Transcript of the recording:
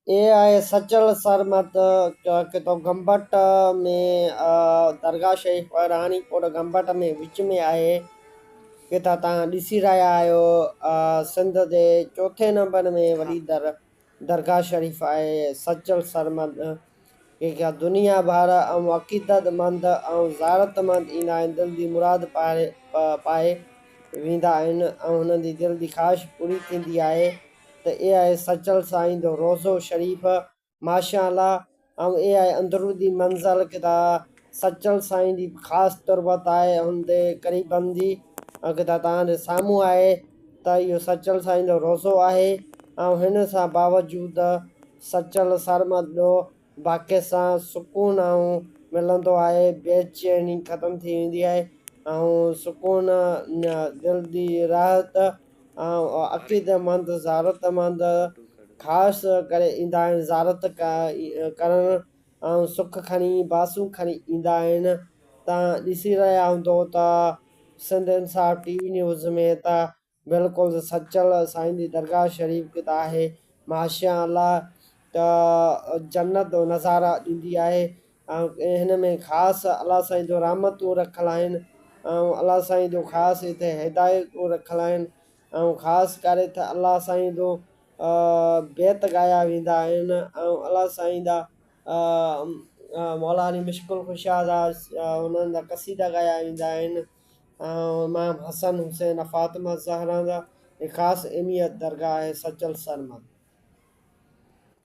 ये आहे सचल सरमत कितो गंबट में दरगाह शरीफ़ रानीपुर गंबट में विच में आहे। किथां तव्हां ॾिसी रहिया आहियो सिंध जे चोथे नंबर में वॾी दरगाह शरीफ़ आहे सचल सरमद। कंहिंखे दुनिया भर ऐं अक़ीदतमंद ऐं ज़ारतमंद ईंदा आहिनि, दिलि जी मुराद पाए वेंदा आहिनि ऐं हुननि जी दिलि जी ख़्वाहिश पूरी थींदी आहे। त इहे आहे सचल साईं जो रोज़ो शरीफ़ माशाअल्लाह। ऐं इहे आहे अंदरूनी मंज़िल किथां सचल साईं जी ख़ासि तुरबत आहे हुन ते क़रीबनि जी। ऐं किथां तव्हांजे साम्हूं आहे त इहो सचल साईं जो रोज़ो आहे। ऐं हिन सां बावजूदि सचल सरमद जो बाक़ी सां सुकून ऐं मिलंदो आहे, बेचैनी ख़तमु थी वेंदी आहे ऐं सुकून दिलि जी राहत ऐं अक़ीदतमंद ज़ारतमंद ख़ासि करे ईंदा आहिनि ज़ारत करणु ऐं सुख खणी बासूं खणी ईंदा आहिनि। तव्हां ॾिसी रहिया हूंदो त सिंध इंसाफ़ टीवी न्यूज़ में त बिल्कुलु सचल साईं जी दरगाह शरीफ़ किथां आहे माशाअल्लाह त जन्नत जो नज़ारा ॾींदी आहे। ऐं हिन में ख़ासि अलाह साईं जो रहमतूं रखियलु आहिनि ऐं अलाह साईं जो ख़ासि हिते हिदायतूं रखियलु आहिनि ऐं ख़ासि करे त अलाह साईं जो बेत ॻाया वेंदा आहिनि ऐं अलाह साईं जा मौला अली मुश्किल कुशा जा उन्हनि जा क़सीदा ॻाया वेंदा आहिनि ऐं इमाम हसन हुसैन फ़ातिमा ज़हरा जा ख़ासि अहमियत दरगाह आहे सचल सरमद।